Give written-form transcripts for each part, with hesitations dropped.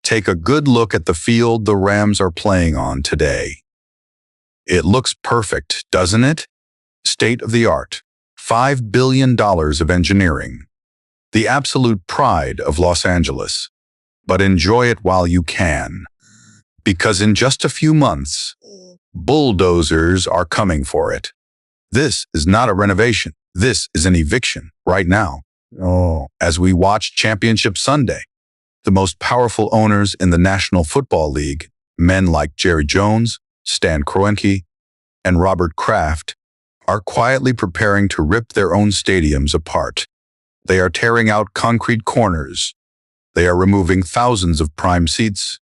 Take a good look at the field the Rams are playing on today. It looks perfect, doesn't it? State-of-the-art, $5 billion of engineering. The absolute pride of Los Angeles. But enjoy it while you can. Because in just a few months, bulldozers are coming for it. This is not a renovation. This is an eviction right now. As we watch Championship Sunday, the most powerful owners in the National Football League, men like Jerry Jones, Stan Kroenke, and Robert Kraft, are quietly preparing to rip their own stadiums apart. They are tearing out concrete corners. They are removing thousands of prime seats,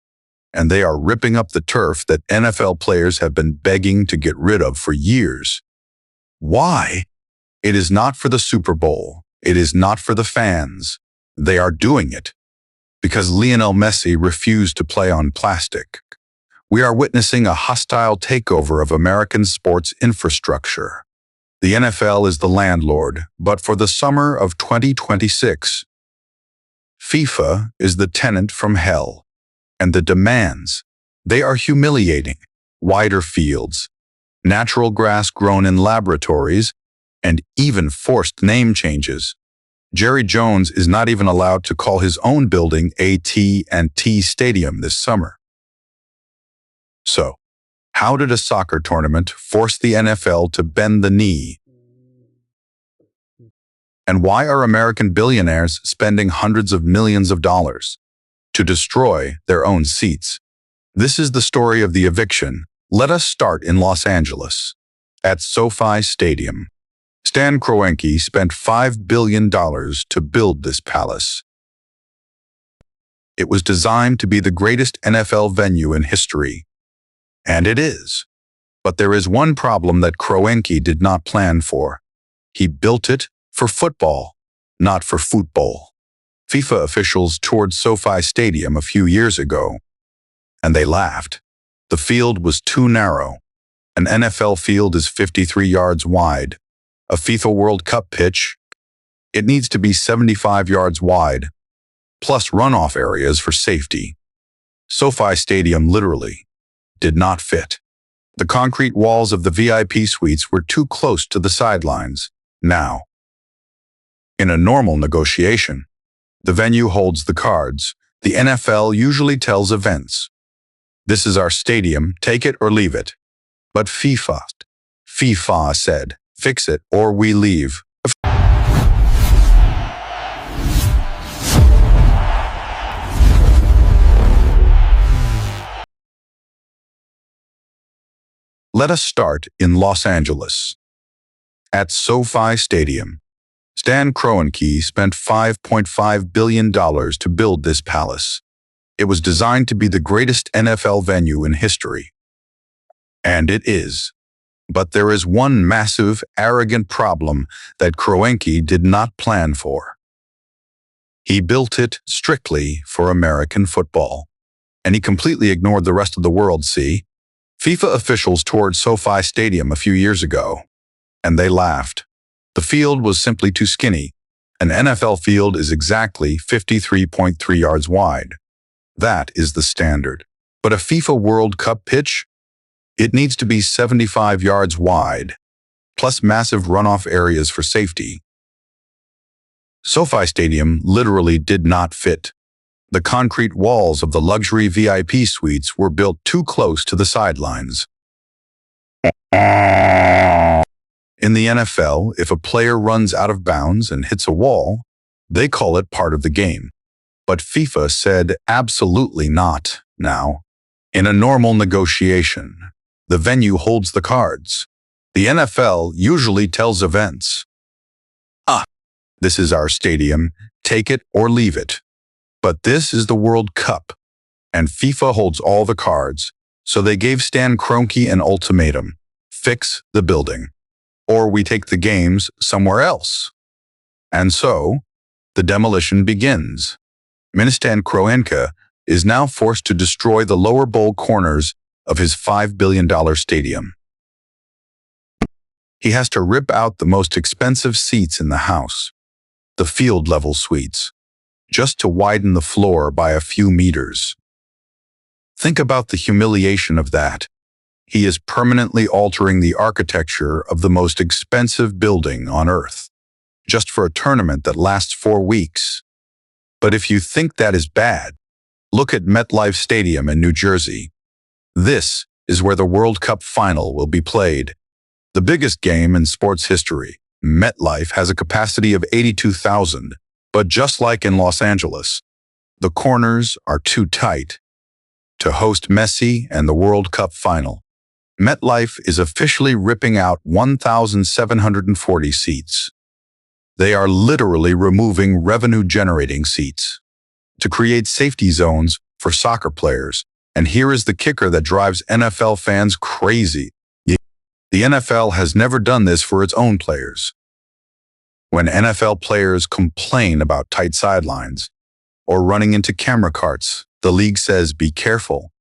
and they are ripping up the turf that NFL players have been begging to get rid of for years. Why? It is not for the Super Bowl. It is not for the fans. They are doing it because Lionel Messi refused to play on plastic. We are witnessing a hostile takeover of American sports infrastructure. The NFL is the landlord, but for the summer of 2026, FIFA is the tenant from hell. And the demands, they are humiliating. Wider fields, natural grass grown in laboratories, and even forced name changes. Jerry Jones is not even allowed to call his own building AT&T Stadium this summer. So, how did a soccer tournament force the NFL to bend the knee? And why are American billionaires spending hundreds of millions of dollars to destroy their own seats? This is the story of the eviction. Let us start in Los Angeles, at SoFi Stadium. Stan Kroenke spent $5 billion to build this palace. It was designed to be the greatest NFL venue in history. And it is. But there is one problem that Kroenke did not plan for. He built it for football, not for football. FIFA officials toured SoFi Stadium a few years ago, and they laughed. The field was too narrow. An NFL field is 53 yards wide. A FIFA World Cup pitch, it needs to be 75 yards wide, plus runoff areas for safety. SoFi Stadium literally did not fit. The concrete walls of the VIP suites were too close to the sidelines. Now, in a normal negotiation, the venue holds the cards. The NFL usually tells events, "This is our stadium, take it or leave it." But FIFA said, "Fix it or we leave." Let us start in Los Angeles. At SoFi Stadium, Stan Kroenke spent $5.5 billion to build this palace. It was designed to be the greatest NFL venue in history. And it is. But there is one massive, arrogant problem that Kroenke did not plan for. He built it strictly for American football. And he completely ignored the rest of the world, see? FIFA officials toured SoFi Stadium a few years ago, and they laughed. The field was simply too skinny. An NFL field is exactly 53.3 yards wide. That is the standard. But a FIFA World Cup pitch? It needs to be 75 yards wide, plus massive runoff areas for safety. SoFi Stadium literally did not fit. The concrete walls of the luxury VIP suites were built too close to the sidelines. In the NFL, if a player runs out of bounds and hits a wall, they call it part of the game. But FIFA said absolutely not. Now, in a normal negotiation, the venue holds the cards. The NFL usually tells events, "This is our stadium, take it or leave it." But this is the World Cup, and FIFA holds all the cards, so they gave Stan Kroenke an ultimatum: fix the building, or we take the games somewhere else. And so, the demolition begins. Stan Kroenke is now forced to destroy the lower bowl corners of his $5 billion stadium. He has to rip out the most expensive seats in the house, the field-level suites, just to widen the floor by a few meters. Think about the humiliation of that. He is permanently altering the architecture of the most expensive building on Earth, just for a tournament that lasts 4 weeks. But if you think that is bad, look at MetLife Stadium in New Jersey. This is where the World Cup final will be played. The biggest game in sports history. MetLife has a capacity of 82,000, but just like in Los Angeles, the corners are too tight to host Messi and the World Cup final. MetLife is officially ripping out 1,740 seats. They are literally removing revenue-generating seats to create safety zones for soccer players. And here is the kicker that drives NFL fans crazy. The NFL has never done this for its own players. When NFL players complain about tight sidelines or running into camera carts, the league says be careful.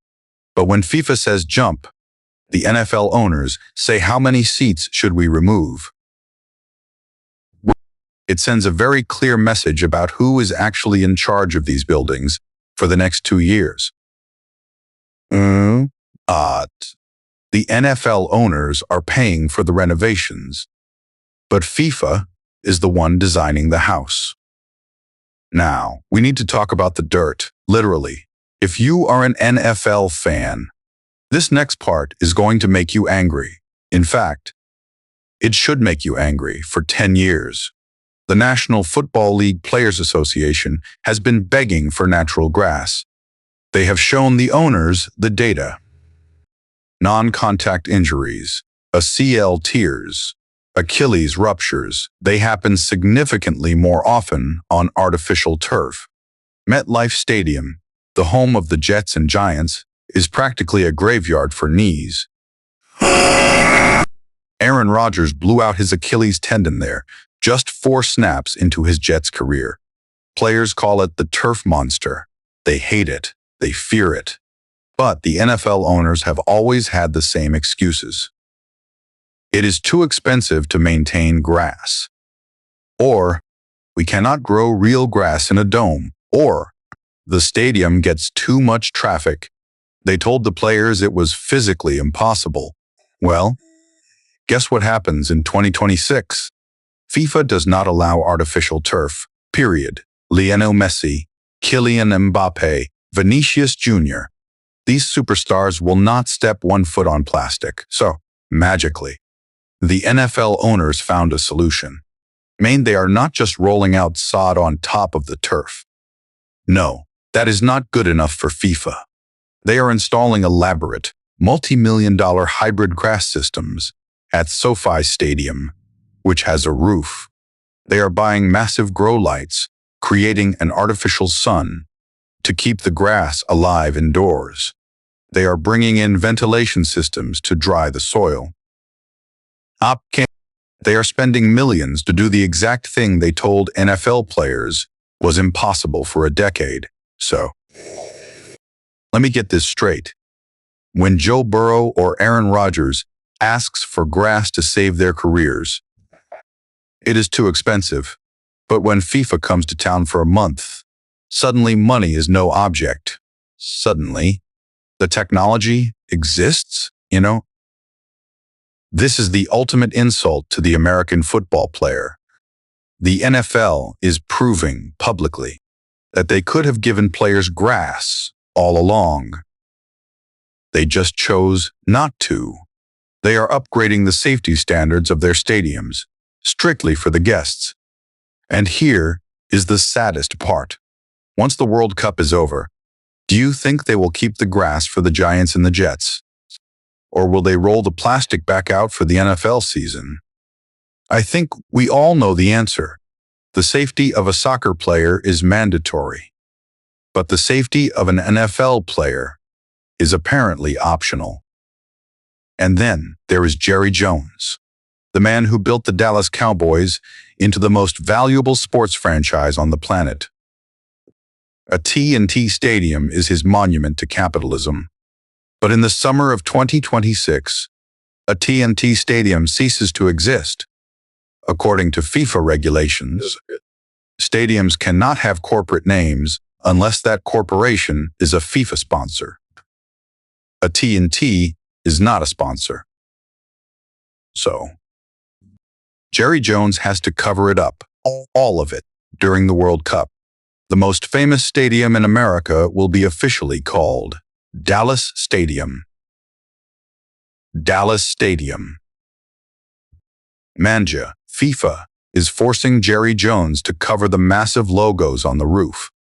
But when FIFA says jump, the NFL owners say how many seats should we remove? It sends a very clear message about who is actually in charge of these buildings for the next 2 years. The NFL owners are paying for the renovations, but FIFA is the one designing the house. Now, we need to talk about the dirt, literally. If you are an NFL fan, this next part is going to make you angry. In fact, it should make you angry for 10 years. The National Football League Players Association has been begging for natural grass. They have shown the owners the data. Non-contact injuries, ACL tears, Achilles ruptures, they happen significantly more often on artificial turf. MetLife Stadium, the home of the Jets and Giants, is practically a graveyard for knees. Aaron Rodgers blew out his Achilles tendon there, just 4 snaps into his Jets career. Players call it the turf monster. They hate it. They fear it. But the NFL owners have always had the same excuses. It is too expensive to maintain grass. Or, we cannot grow real grass in a dome. Or, the stadium gets too much traffic. They told the players it was physically impossible. Well, guess what happens in 2026? FIFA does not allow artificial turf, period. Lionel Messi, Kylian Mbappe, Vinicius Jr. These superstars will not step 1 foot on plastic. So, magically, the NFL owners found a solution. They are not just rolling out sod on top of the turf. No, that is not good enough for FIFA. They are installing elaborate, multi-million-dollar hybrid grass systems at SoFi Stadium, which has a roof. They are buying massive grow lights, creating an artificial sun to keep the grass alive indoors. They are bringing in ventilation systems to dry the soil. They are spending millions to do the exact thing they told NFL players was impossible for a decade. So, let me get this straight. When Joe Burrow or Aaron Rodgers asks for grass to save their careers, it is too expensive. But when FIFA comes to town for a month, suddenly money is no object. Suddenly, the technology exists, This is the ultimate insult to the American football player. The NFL is proving publicly that they could have given players grass all along. They just chose not to. They are upgrading the safety standards of their stadiums, strictly for the guests. And here is the saddest part. Once the World Cup is over, do you think they will keep the grass for the Giants and the Jets? Or will they roll the plastic back out for the NFL season? I think we all know the answer. The safety of a soccer player is mandatory. But the safety of an NFL player is apparently optional. And then there is Jerry Jones, the man who built the Dallas Cowboys into the most valuable sports franchise on the planet. A T&T Stadium is his monument to capitalism. But in the summer of 2026, a T&T Stadium ceases to exist. According to FIFA regulations, stadiums cannot have corporate names unless that corporation is a FIFA sponsor. AT&T is not a sponsor. So, Jerry Jones has to cover it up, all of it, during the World Cup. The most famous stadium in America will be officially called Dallas Stadium. Dallas Stadium. Manja, FIFA, is forcing Jerry Jones to cover the massive logos on the roof.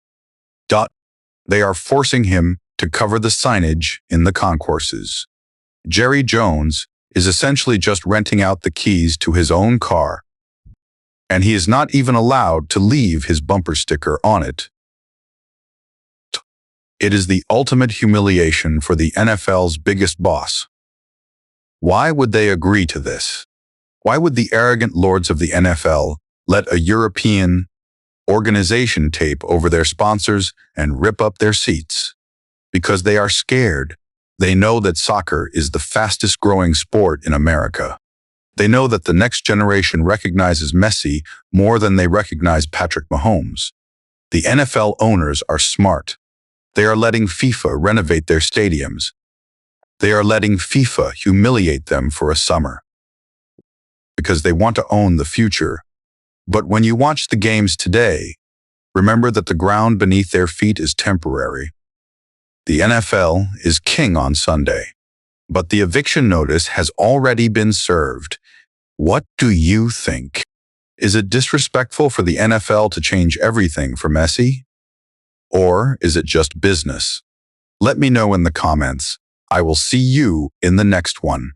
They are forcing him to cover the signage in the concourses. Jerry Jones is essentially just renting out the keys to his own car, and he is not even allowed to leave his bumper sticker on it. It is the ultimate humiliation for the NFL's biggest boss. Why would they agree to this? Why would the arrogant lords of the NFL let a European organization tape over their sponsors and rip up their seats? Because they are scared. They know that soccer is the fastest growing sport in America. They know that the next generation recognizes Messi more than they recognize Patrick Mahomes. The NFL owners are smart. They are letting FIFA renovate their stadiums. They are letting FIFA humiliate them for a summer. Because they want to own the future. But when you watch the games today, remember that the ground beneath their feet is temporary. The NFL is king on Sunday, but the eviction notice has already been served. What do you think? Is it disrespectful for the NFL to change everything for Messi? Or is it just business? Let me know in the comments. I will see you in the next one.